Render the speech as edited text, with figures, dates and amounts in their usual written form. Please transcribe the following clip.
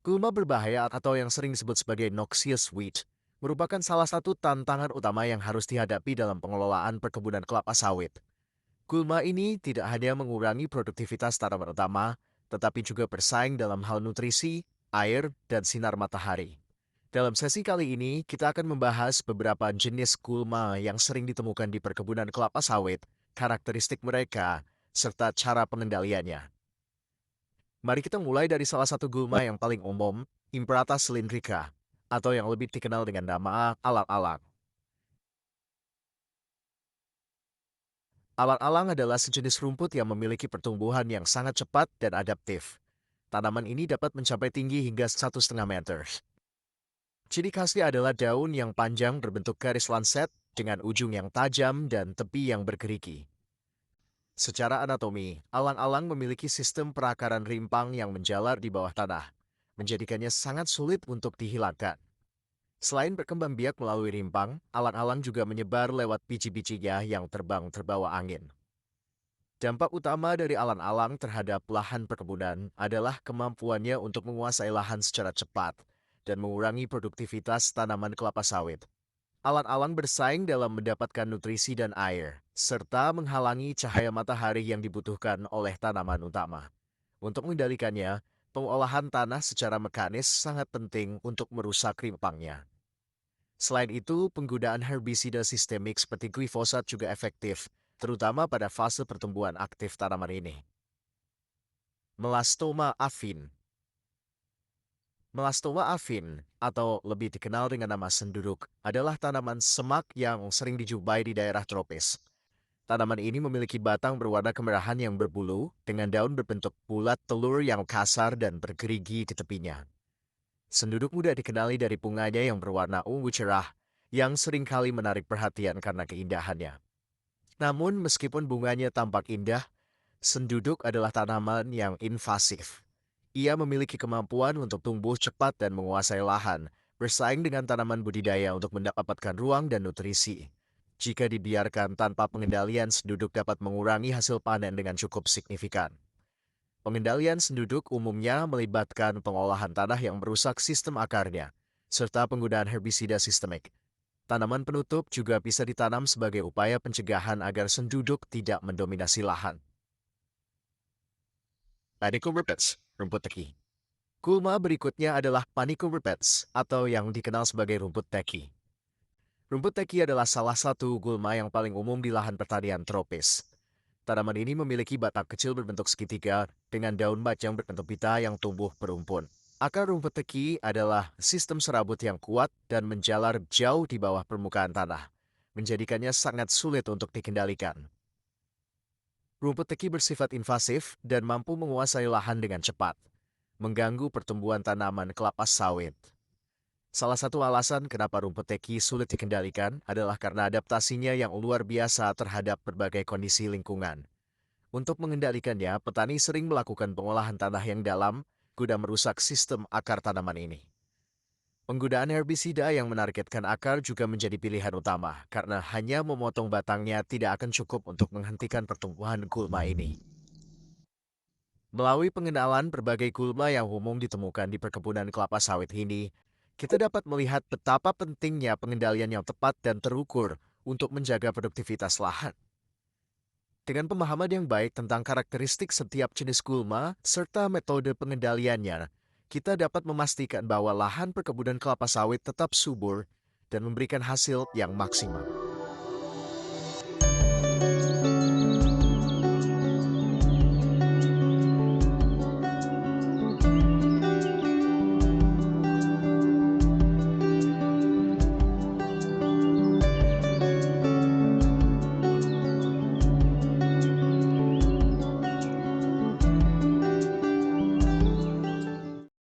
Gulma berbahaya atau yang sering disebut sebagai noxious weed merupakan salah satu tantangan utama yang harus dihadapi dalam pengelolaan perkebunan kelapa sawit. Gulma ini tidak hanya mengurangi produktivitas tanaman utama, tetapi juga bersaing dalam hal nutrisi, air, dan sinar matahari. Dalam sesi kali ini, kita akan membahas beberapa jenis gulma yang sering ditemukan di perkebunan kelapa sawit, karakteristik mereka, serta cara pengendaliannya. Mari kita mulai dari salah satu gulma yang paling umum, Imprata cylindrica, atau yang lebih dikenal dengan nama alang-alang. Alang-alang adalah sejenis rumput yang memiliki pertumbuhan yang sangat cepat dan adaptif. Tanaman ini dapat mencapai tinggi hingga 1,5 meter. Ciri khasnya adalah daun yang panjang berbentuk garis lanset dengan ujung yang tajam dan tepi yang bergerigi. Secara anatomi, alang-alang memiliki sistem perakaran rimpang yang menjalar di bawah tanah, menjadikannya sangat sulit untuk dihilangkan. Selain berkembang biak melalui rimpang, alang-alang juga menyebar lewat biji-bijinya yang terbang terbawa angin. Dampak utama dari alang-alang terhadap lahan perkebunan adalah kemampuannya untuk menguasai lahan secara cepat dan mengurangi produktivitas tanaman kelapa sawit. Alang-alang bersaing dalam mendapatkan nutrisi dan air, serta menghalangi cahaya matahari yang dibutuhkan oleh tanaman utama. Untuk mengendalikannya, pengolahan tanah secara mekanis sangat penting untuk merusak rimpangnya. Selain itu, penggunaan herbisida sistemik seperti glifosat juga efektif, terutama pada fase pertumbuhan aktif tanaman ini. Melastoma afin. Melastoma afin, atau lebih dikenal dengan nama senduduk, adalah tanaman semak yang sering dijumpai di daerah tropis. Tanaman ini memiliki batang berwarna kemerahan yang berbulu, dengan daun berbentuk bulat telur yang kasar dan bergerigi di tepinya. Senduduk mudah dikenali dari bunganya yang berwarna ungu cerah, yang seringkali menarik perhatian karena keindahannya. Namun meskipun bunganya tampak indah, senduduk adalah tanaman yang invasif. Ia memiliki kemampuan untuk tumbuh cepat dan menguasai lahan, bersaing dengan tanaman budidaya untuk mendapatkan ruang dan nutrisi. Jika dibiarkan tanpa pengendalian, senduduk dapat mengurangi hasil panen dengan cukup signifikan. Pengendalian senduduk umumnya melibatkan pengolahan tanah yang merusak sistem akarnya, serta penggunaan herbisida sistemik. Tanaman penutup juga bisa ditanam sebagai upaya pencegahan agar senduduk tidak mendominasi lahan. Panicum rumput teki. Gulma berikutnya adalah Panicum atau yang dikenal sebagai rumput teki. Rumput teki adalah salah satu gulma yang paling umum di lahan pertanian tropis. Tanaman ini memiliki batang kecil berbentuk segitiga dengan daun bajang berbentuk pita yang tumbuh berumpun. Akar rumput teki adalah sistem serabut yang kuat dan menjalar jauh di bawah permukaan tanah, menjadikannya sangat sulit untuk dikendalikan. Rumput teki bersifat invasif dan mampu menguasai lahan dengan cepat, mengganggu pertumbuhan tanaman kelapa sawit. Salah satu alasan kenapa rumput teki sulit dikendalikan adalah karena adaptasinya yang luar biasa terhadap berbagai kondisi lingkungan. Untuk mengendalikannya, petani sering melakukan pengolahan tanah yang dalam guna merusak sistem akar tanaman ini. Penggunaan herbisida yang menargetkan akar juga menjadi pilihan utama karena hanya memotong batangnya tidak akan cukup untuk menghentikan pertumbuhan gulma ini. Melalui pengenalan berbagai gulma yang umum ditemukan di perkebunan kelapa sawit ini, kita dapat melihat betapa pentingnya pengendalian yang tepat dan terukur untuk menjaga produktivitas lahan. Dengan pemahaman yang baik tentang karakteristik setiap jenis gulma serta metode pengendaliannya, kita dapat memastikan bahwa lahan perkebunan kelapa sawit tetap subur dan memberikan hasil yang maksimal.